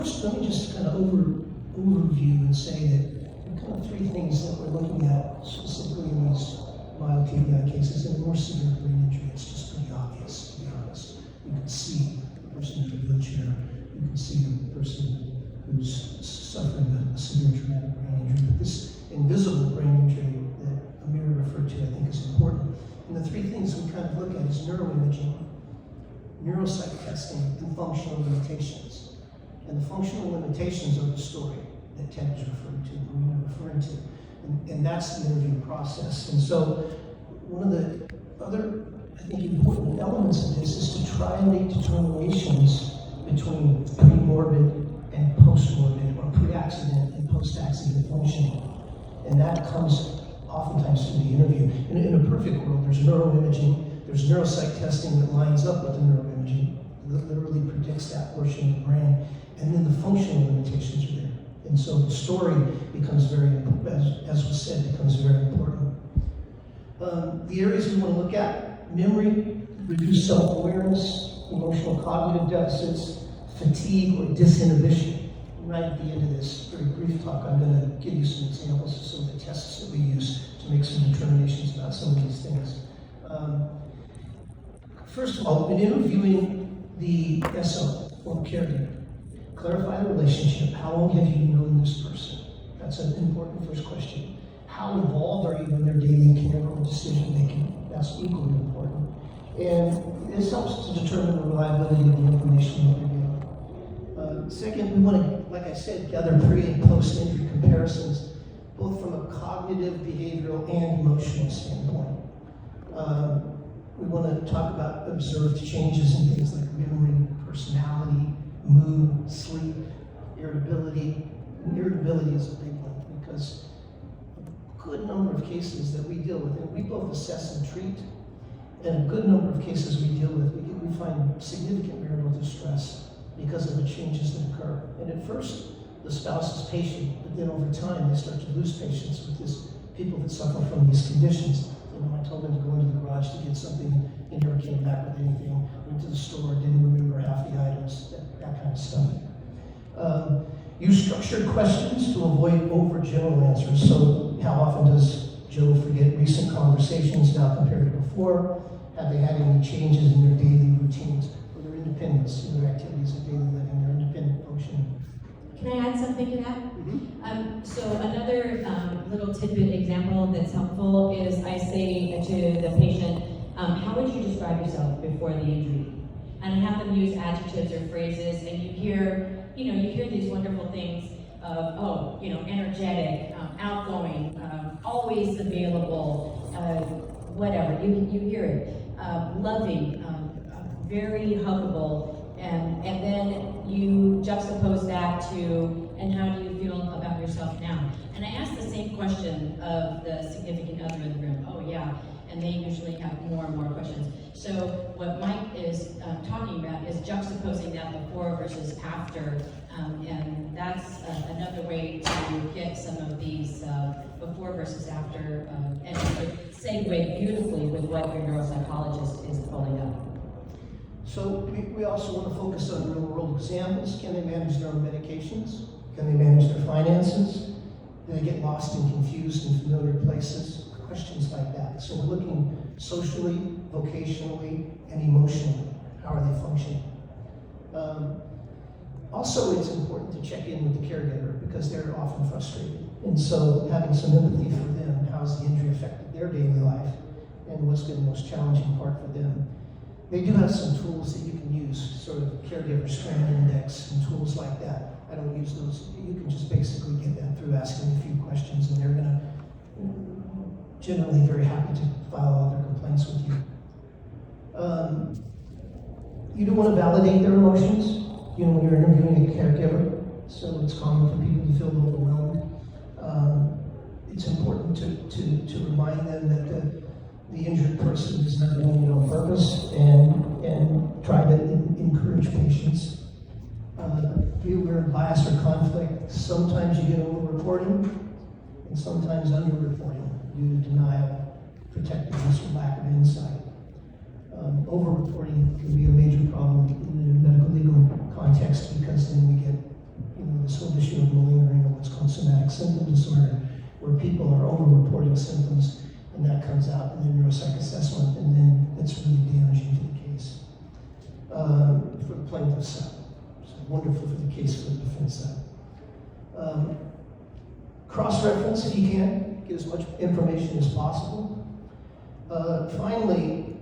First, let me just kind of overview and say that there are kind of three things that we're looking at specifically in these mild TBI cases. And more severe brain injury, it's just pretty obvious, to be honest. You can see the person in a wheelchair. You can see the person who's suffering a severe traumatic brain injury. But this invisible brain injury that Amir referred to, I think, is important. And the three things we kind of look at is neuroimaging, neuropsych testing, and functional limitations. And the functional limitations are the story that Ted is referring to, Marina referring to. And that's the interview process. And so one of the other, I think, important elements of this is to try and make determinations between premorbid and postmorbid, or pre-accident and post-accident functioning. And that comes oftentimes through the interview. In a perfect world, there's neuroimaging, there's neuropsych testing that lines up with the neuroimaging, that literally predicts that portion of the brain, and then the functional limitations are there. And so the story becomes very, as was said, becomes very important. The areas we want to look at: memory, reduced self-awareness, emotional cognitive deficits, fatigue or disinhibition. Right at the end of this very brief talk, I'm going to give you some examples of some of the tests that we use to make some determinations about some of these things. First of all, in interviewing the SO or caregiver, clarify the relationship. How long have you known this person? That's an important first question. How involved are you in their daily care or decision making? That's equally important. And this helps to determine the reliability of the information that you're getting. Second, we want to, like I said, gather pre- and post-injury comparisons, both from a cognitive, behavioral, and emotional standpoint. We want to talk about observed changes in things like memory, personality, mood, sleep, irritability. And irritability is a big one because a good number of cases that we deal with, and we both assess and treat, and a good number of cases we deal with, we find significant marital distress because of the changes that occur. And at first, the spouse is patient, but then over time, they start to lose patience with this people that suffer from these conditions. You know, I told them to go into the garage to get something, and never came back with anything. Went to the store, didn't remember half the items, that kind of stuff. Use structured questions to avoid over-general answers. So how often does Joe forget recent conversations now compared to before? Have they had any changes in their daily routines or their independence in their activities of daily living, their independent functioning? Can I add something to that? Mm-hmm. So another little tidbit example that's helpful is I say to the patient, how would you describe yourself before the injury? And I have them use adjectives or phrases, and you hear these wonderful things of, energetic, outgoing, always available, whatever, you hear it. Loving, very huggable, and then you juxtapose that to, and how do you feel about yourself now? And I ask the same question of the significant other in the room. Oh yeah, and they usually have more and more questions. So what Mike is talking about is juxtaposing that before versus after, and that's another way to get some of these before versus after, and it segue beautifully with what your neuropsychologist is pulling up. So we also want to focus on real-world examples. Can they manage their own medications? Can they manage their finances? Do they get lost and confused in familiar places? Questions like that. So we're looking socially, vocationally, and emotionally. How are they functioning? Also, it's important to check in with the caregiver because they're often frustrated. And so having some empathy for them, how's the injury affected their daily life, and what's been the most challenging part for them. They do have some tools that you can use, sort of caregiver strand index and tools like that. I don't use those. You can just basically get them through asking a few questions, and they're going to generally very happy to file all their complaints with you. You do want to validate their emotions. When you're interviewing a caregiver, so it's common for people to feel overwhelmed. It's important to remind them that the injured person is not doing it on purpose, and try to encourage patience. Be aware of bias or conflict. Sometimes you get over-reporting, and sometimes under-reporting due to denial, protectiveness, or lack of insight. Over-reporting can be a major problem in the medical legal context because then we get where people are over-reporting symptoms, and that comes out in the neuropsych assessment, and then it's really damaging to the case. For the plaintiff's side. So wonderful for the case for the defense side. Cross-reference if you can, get as much information as possible. Finally,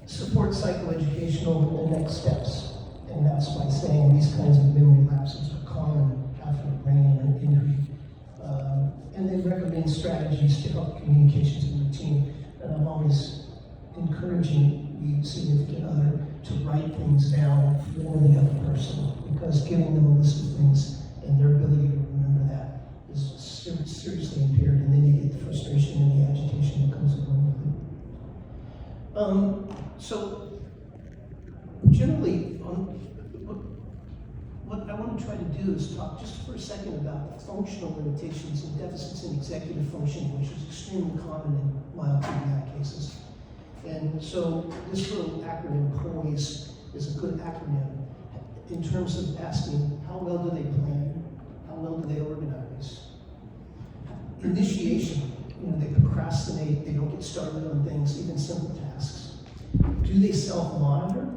support psychoeducational and next steps. And that's by saying these kinds of memory lapses are common after a brain injury. And then recommend strategies to help communications and routine. And I'm always encouraging the significant other to write things down for the other person, because giving them a list of things and their ability to remember that is seriously impaired, and then you get the frustration and the agitation that comes along with it. So generally, what I want to try to do is talk just for a second about the functional limitations and deficits in executive functioning, which is extremely common in mild TBI cases. And so this little acronym, POISE, is a good acronym in terms of asking how well do they plan, how well do they organize. Initiation, they procrastinate, they don't get started on things, even simple tasks. Do they self-monitor?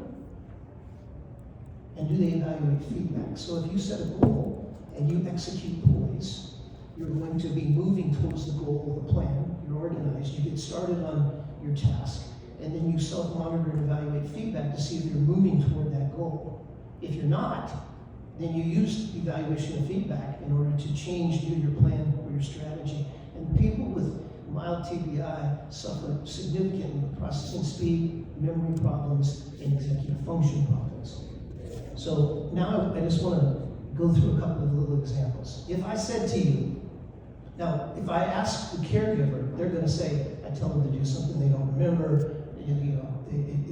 And do they evaluate feedback? So if you set a goal and you execute POISE, you're going to be moving towards the goal of the plan. You're organized, you get started on your task, and then you self-monitor and evaluate feedback to see if you're moving toward that goal. If you're not, then you use evaluation and feedback in order to change either your plan or your strategy. And people with mild TBI suffer significantly with processing speed, memory problems, and executive function problems. So now I just want to go through a couple of little examples. If I said to you, now if I ask the caregiver, they're going to say, I tell them to do something they don't remember,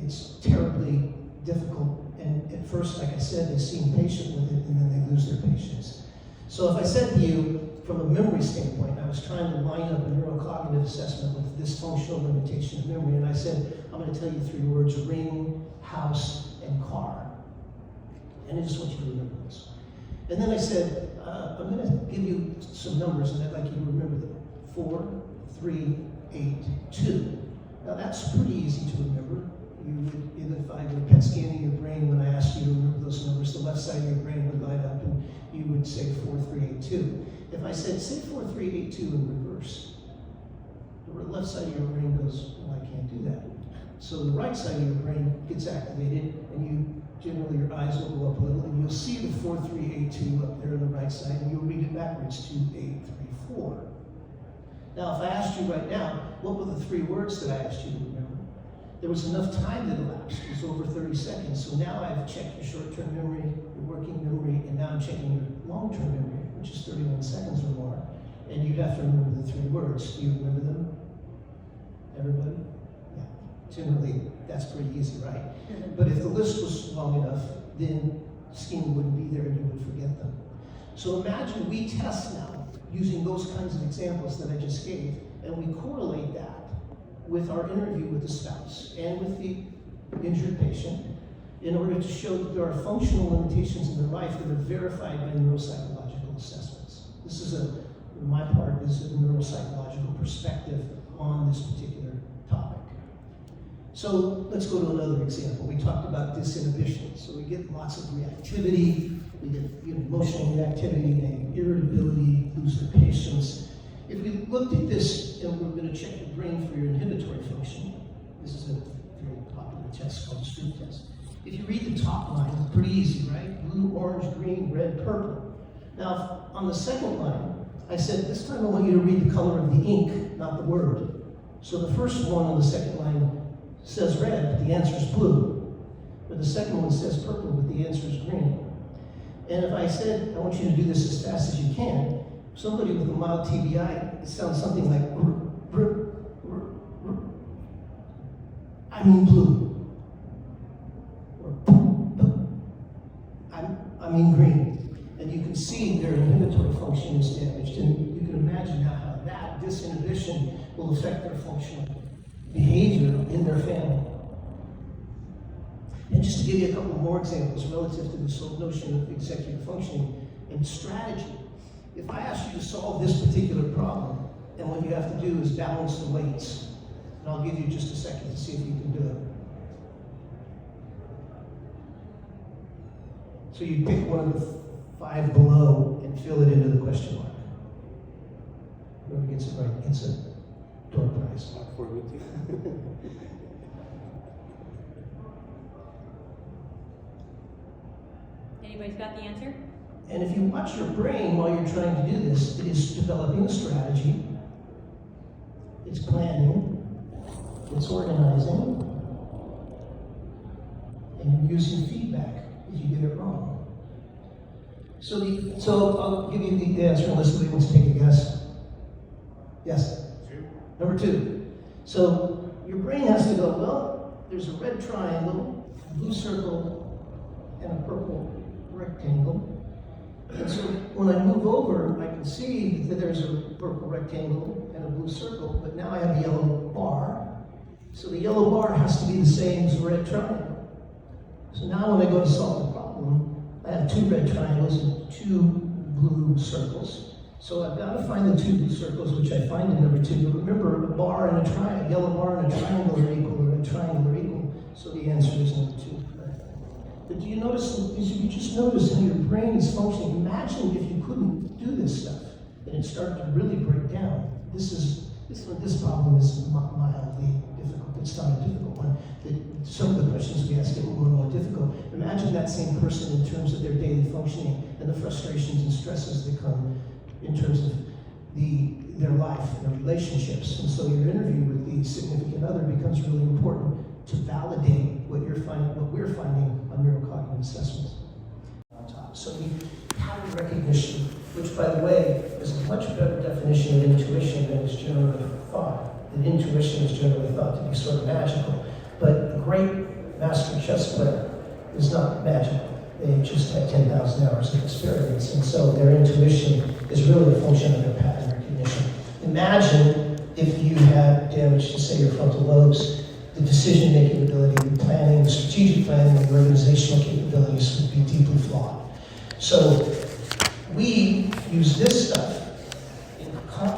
it's terribly difficult. And at first, like I said, they seem patient with it, and then they lose their patience. So if I said to you, from a memory standpoint, I was trying to line up a neurocognitive assessment with this functional limitation of memory, and I said, I'm going to tell you 3 words: ring, house, and car. And I just want you to remember this. And then I said, I'm going to give you some numbers, and I'd like you to remember them. 4, 3, 8, 2. Now that's pretty easy to remember. You would, if I were PET scanning your brain, when I asked you to remember those numbers, the left side of your brain would light up and you would say 4, 3, 8, 2. If I said, say 4, 3, 8, 2 in reverse, the left side of your brain goes, well, I can't do that. So the right side of your brain gets activated, and you generally, your eyes will go up a little, and you'll see the 4, 3, 8, 2 up there on the right side, and you'll read it backwards, 2, 8, 3, 4. Now, if I asked you right now, what were the 3 words that I asked you to remember? There was enough time that elapsed. It was over 30 seconds. So now I've checked your short-term memory, your working memory, and now I'm checking your long-term memory, which is 31 seconds or more. And you'd have to remember the 3 words. Do you remember them? Everybody? Yeah. Generally, that's pretty easy, right? But if the list was long enough, then the scheme wouldn't be there and you would forget them. So imagine we test now using those kinds of examples that I just gave, and we correlate that with our interview with the spouse and with the injured patient in order to show that there are functional limitations in their life that are verified by neuropsychological assessments. This is my part is a neuropsychological perspective on this particular topic. So let's go to another example. We talked about disinhibition. So we get lots of reactivity, we get emotional reactivity, and irritability, lose their patience. If we looked at this, and we're going to check your brain for your inhibitory function, this is a very popular test called the street test. If you read the top line, it's pretty easy, right? Blue, orange, green, red, purple. Now, on the second line, I said, this time I want you to read the color of the ink, not the word. So the first one on the second line says red, but the answer is blue. But the second one says purple, but the answer is green. And if I said, I want you to do this as fast as you can, somebody with a mild TBI, it sounds something like, I mean blue. Or, I mean green. And you can see their inhibitory function is damaged. And you can imagine now how that disinhibition will affect their functional behavior in their family. And just to give you a couple more examples relative to this whole notion of executive functioning and strategy. If I asked you to solve this particular problem, And what you have to do is balance the weights. And I'll give you just a second to see if you can do it. So you pick one of the 5 below and fill it into the question mark. Whoever gets it right gets a door prize. Anybody's got the answer? And if you watch your brain while you're trying to do this, it is developing a strategy, it's planning, it's organizing, and you're using feedback if you get it wrong. So I'll give you the answer unless somebody wants to take a guess. Yes? Number 2. So your brain has to go, well, there's a red triangle, a blue circle, and a purple rectangle. And so when I move over, I can see that there's a purple rectangle and a blue circle, but now I have a yellow bar. So the yellow bar has to be the same as the red triangle. So now when I go to solve the problem, I have 2 red triangles and 2 blue circles. So I've got to find the 2 blue circles, which I find in number 2. But remember, a bar and a triangle, yellow bar and a triangle are equal, or a triangle are equal. So the answer is number 2. But do you notice, you just notice how your brain is functioning? Imagine if you couldn't do this stuff and it started to really break down. This problem is mildly difficult. It's not a difficult one. Some of the questions we ask get more and more difficult. Imagine that same person in terms of their daily functioning and the frustrations and stresses that come in terms of their life and their relationships. And so your interview with the significant other becomes really important to validate what we're finding on neurocognitive assessments. On top. So the pattern recognition, which by the way is a much better definition of intuition than is generally thought. That intuition is generally thought to be sort of magical. But a great master chess player is not magical. They just had 10,000 hours of experience, and so their intuition is really a function of their pattern recognition. Imagine if you had damage to, say, your frontal lobes. The decision-making ability, the planning, the strategic planning, and the organizational capabilities would be deeply flawed. So we use this stuff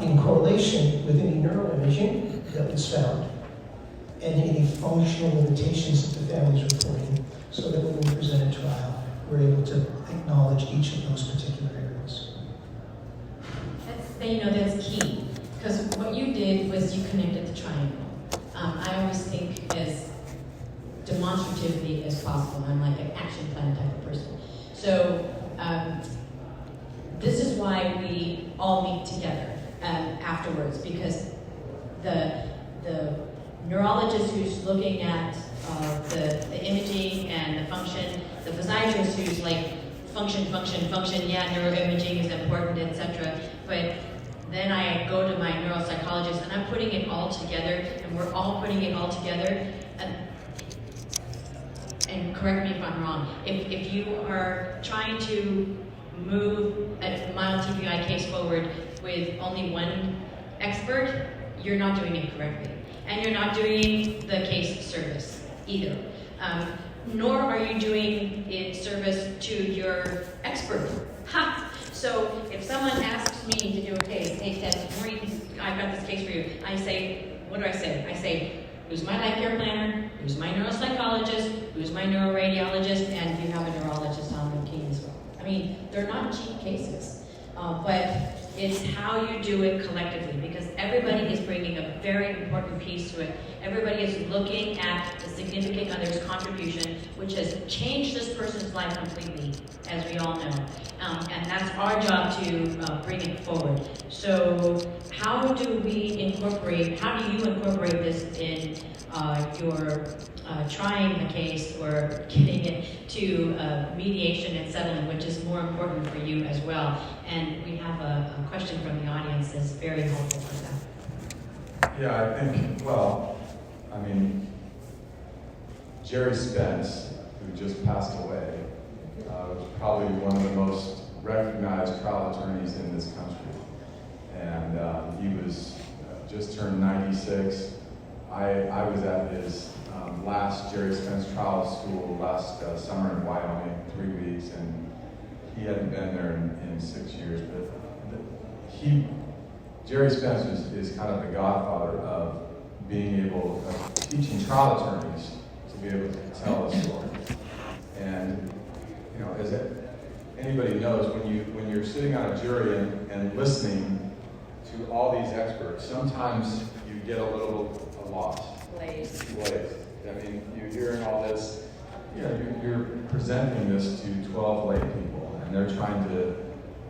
in correlation with any neuroimaging that was found and any functional limitations that the family is reporting, so that when we present a trial, we're able to acknowledge each of those particular areas. That's key, because what you did was you connected the triangle. I always think as demonstratively as possible. I'm like an action plan type of person. So this is why we all meet together afterwards, because the neurologist who's looking at the imaging and the function, the physiatrist who's like function, yeah, neuroimaging is important, etc. But then I go to my neuropsychologist and I'm putting it all together, and we're all putting it all together. And correct me if I'm wrong, if you are trying to move a mild TBI case forward with only one expert, you're not doing it correctly. And you're not doing the case service either. Nor are you doing it service to your expert. Ha! So if someone asks me to do a case, hey Ted, Maureen, I've got this case for you, I say, what do I say? I say, who's my life care planner, who's my neuropsychologist, who's my neuroradiologist, and do you have a neurologist on the team as well? I mean, they're not cheap cases, but it's how you do it collectively, because everybody is bringing a very important piece to it. Everybody is looking at the significant other's contribution, which has changed this person's life completely, as we all know. And that's our job to bring it forward. So how do you incorporate this in your trying the case or getting it to mediation and settlement, which is more important for you as well? And we have a question from the audience that's very helpful for that. Yeah, I think, Jerry Spence, who just passed away, was probably one of the most recognized trial attorneys in this country. And he was just turned 96. I was at his last Jerry Spence trial school last summer in Wyoming, 3 weeks, and he hadn't been there in 6 years, but Jerry Spence is kind of the godfather of being able, of teaching trial attorneys to be able to tell a story. And, you know, as anybody knows, when you're sitting on a jury and listening to all these experts, sometimes you get a little lost. Glazed. I mean, you're hearing all this, you know, you're presenting this to 12 lay people, and they're trying to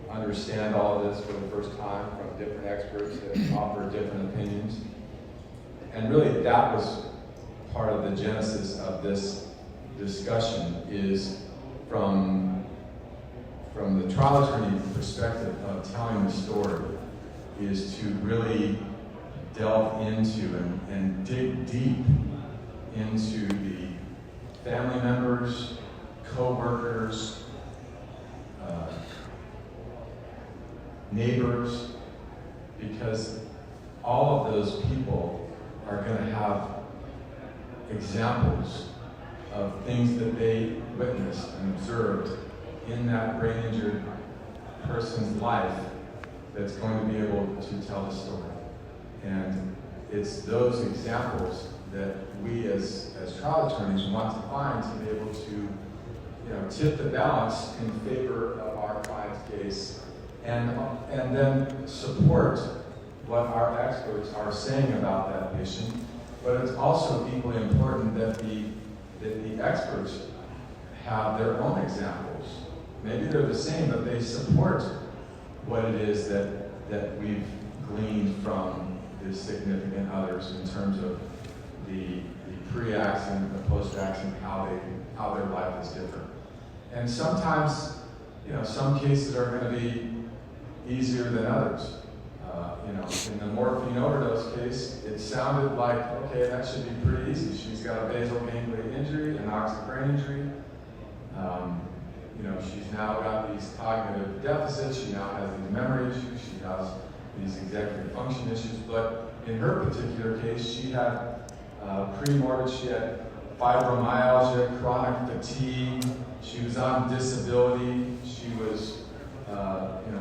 understand all of this for the first time from different experts that offer different opinions. And really, that was part of the genesis of this discussion, is from the trial attorney perspective of telling the story, is to really delve into and dig deep into the family members, co-workers, neighbors, because all of those people are going to have examples of things that they witnessed and observed in that brain-injured person's life that's going to be able to tell the story. And it's those examples that we as trial attorneys want to find to be able to, you know, tip the balance in favor of our client's case, and then support what our experts are saying about that patient. But it's also equally important that the experts have their own examples. Maybe they're the same, but they support what it is that we've gleaned from the significant others in terms of the pre-accident, the post-accident, how their life is different. And sometimes, you know, some cases are going to be easier than others. You know, in the morphine overdose case, it sounded like, okay, that should be pretty easy. She's got a basal ganglia injury, an anoxic brain injury. You know, she's now got these cognitive deficits. She now has these memory issues. She has these executive function issues. But in her particular case, she had premorbid. She had fibromyalgia, chronic fatigue. She was on disability. She was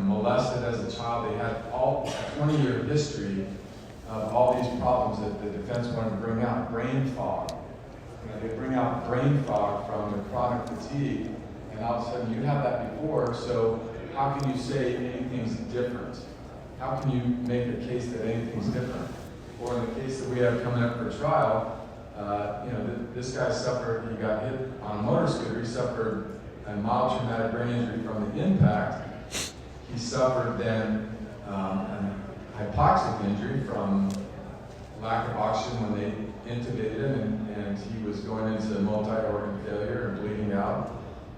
molested as a child. They had all a 20-year history of all these problems that the defense wanted to bring out. Brain fog. You know, they bring out brain fog from the chronic fatigue, and all of a sudden you have that before, so how can you say anything's different? How can you make a case that anything's different? Or in the case that we have coming up for trial, this guy suffered, he got hit on a motor scooter, he suffered a mild traumatic brain injury from the impact. He suffered then an hypoxic injury from lack of oxygen when they intubated him, and he was going into multi-organ failure and bleeding out.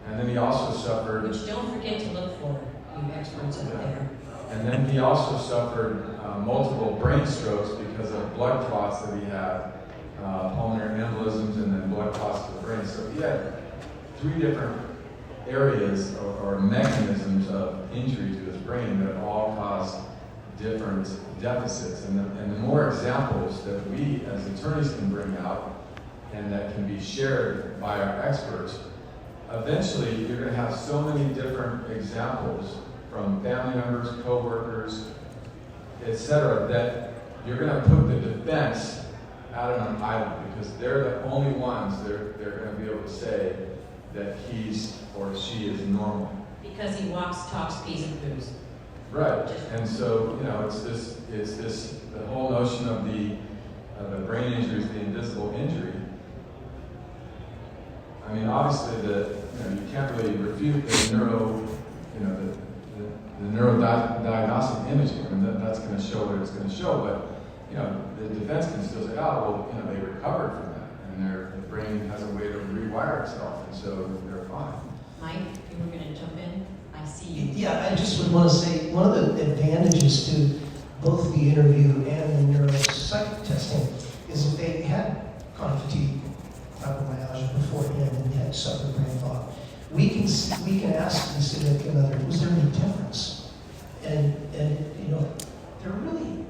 And then he also suffered... Which don't forget to look for, you experts out there. And then he also suffered multiple brain strokes because of blood clots that he had, pulmonary embolisms and then blood clots to the brain. So he had 3 different areas or mechanisms of injury to his brain that all caused different deficits. And the more examples that we as attorneys can bring out and that can be shared by our experts, eventually you're going to have so many different examples from family members, co-workers, etc., that you're going to put the defense out on an island because they're the only ones they're going to be able to say that he's or she is normal. Because he walks, talks, pees, and poos. Right, and so, you know, it's this the whole notion of the brain injury is the invisible injury. I mean, obviously, you can't really refute the neurodiagnostic imaging, and that's going to show what it's going to show. But you know, the defense can still say, "Oh, well, you know, they recovered from that, and their brain has a way to rewire itself, and so they're fine." Mike, you were going to jump in. I see you. Yeah, I just would want to say one of the advantages to both the interview and the neuropsych testing is if they had chronic fatigue, fibromyalgia beforehand and had suffered brain fog, we can ask the significant other, was there any difference? And you know, there are really,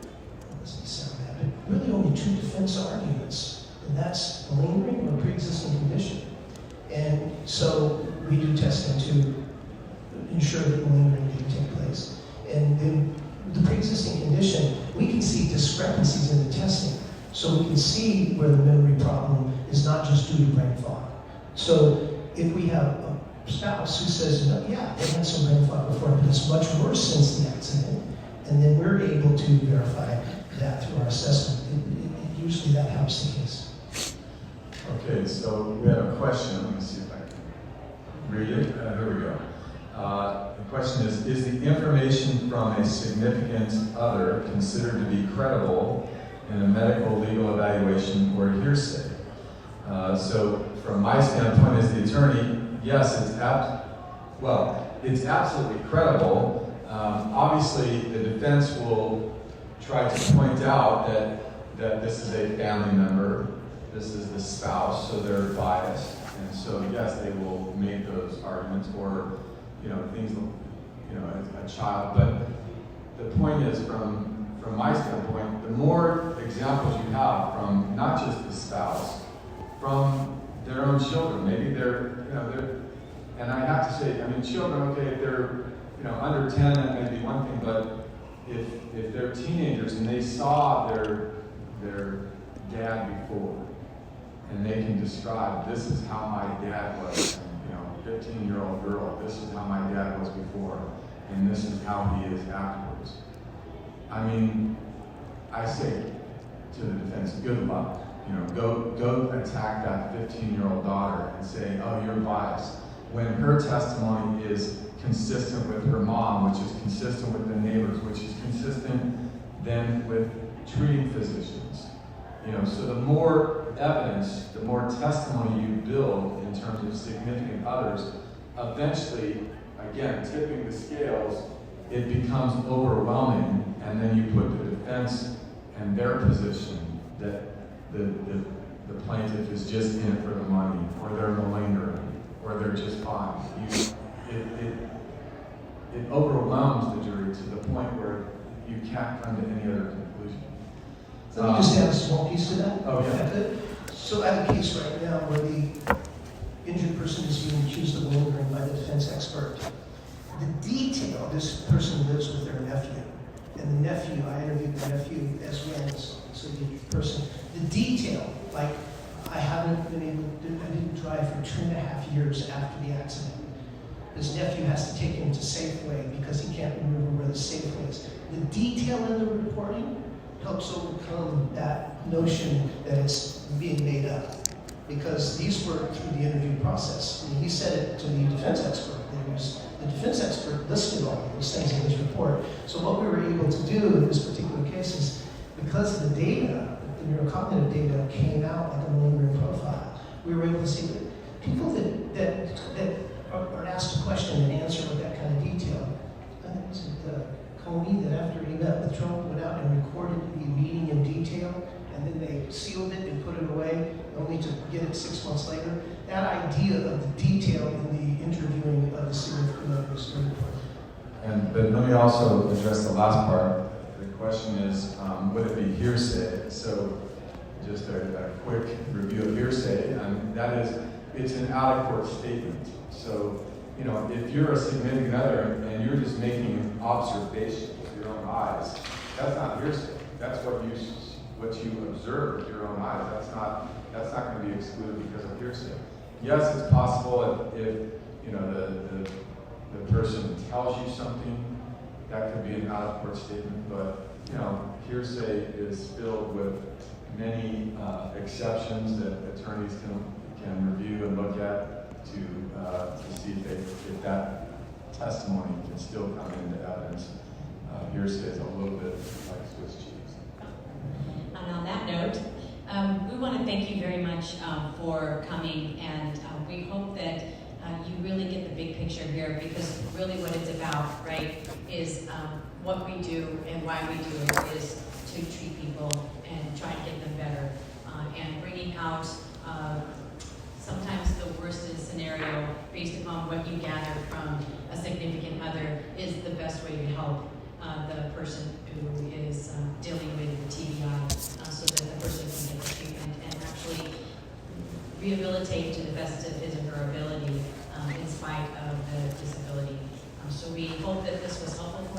doesn't sound bad, but really only 2 defense arguments, and that's malingering or pre-existing condition. And so we do testing to ensure that malingering didn't take place. And the pre-existing condition, see where the memory problem is not just due to brain fog. So if we have a spouse who says, no, yeah, they had some brain fog before, but it's much worse since the accident, and then we're able to verify that through our assessment, usually that helps the case. Okay, so we have a question. Let me see if I can read it. Here we go. The question is the information from a significant other considered to be credible in a medical legal evaluation or hearsay? So from my standpoint as the attorney, yes, it's absolutely credible. Obviously, the defense will try to point out that this is a family member, this is the spouse, so they're biased, and so yes, they will make those arguments, or things, a child. But the point is, from my standpoint, the more examples you have from not just the spouse, from their own children, maybe they're, and I have to say, I mean, children, okay, if they're, under 10, that may be one thing, but if they're teenagers and they saw their dad before, and they can describe, this is how my dad was, 15-year-old girl, this is how my dad was before, and this is how he is afterwards. I mean, I say to the defense, good luck. Go attack that 15-year-old daughter and say, oh, you're biased, when her testimony is consistent with her mom, which is consistent with the neighbors, which is consistent then with treating physicians. So the more evidence, the more testimony you build in terms of significant others, eventually, again, tipping the scales, it becomes overwhelming, and then you put the defense and their position that the plaintiff is just in it for the money, or they're malingering, or they're just fine. It overwhelms the jury to the point where you can't come to any other conclusion. Let me just add a small piece to that. Oh, yeah. So I have a case right now where the injured person is being accused of malingering by the defense expert. The detail, this person lives with their nephew, and the nephew, I interviewed the nephew as well as the injured person. The detail, like, I didn't drive for 2.5 years after the accident. His nephew has to take him to Safeway because he can't remember where the Safeway is. The detail in the reporting helps overcome that notion that it's being made up. Because these were through the interview process. And he said it to the defense expert. The defense expert listed all of those things in his report. So what we were able to do in this particular case is, because the data, the neurocognitive data came out like a malingering profile, we were able to see that people that are asked a question and answer with that kind of detail. I think it was Coney that after he met with Trump went out and recorded the meeting in detail, and then they sealed it and put it away, only to get it 6 months later. That idea of the detail in the interviewing of the significant other is very important. But let me also address the last part. The question is, would it be hearsay? So just a quick review of hearsay, and that is, it's an out-of-court statement. So, if you're a significant other and you're just making an observation with your own eyes, that's not hearsay. That's what you observe with your own eyes. That's not going to be excluded because of hearsay. Yes, it's possible if the person tells you something, that could be an out-of-court statement. But hearsay is filled with many exceptions that attorneys can review and look at to see if that testimony can still come into evidence. Hearsay is a little bit like Swiss cheese. And on that note, we want to thank you very much for coming, and we hope that you really get the big picture here, because really what it's about, right, is what we do and why we do it is to treat people and try to get them better, and bringing out sometimes the worst scenario based upon what you gather from a significant other is the best way to help the person who is dealing with the TBI, so that the person can get the treatment and actually rehabilitate to the best of his or her ability in spite of the disability. So we hope that this was helpful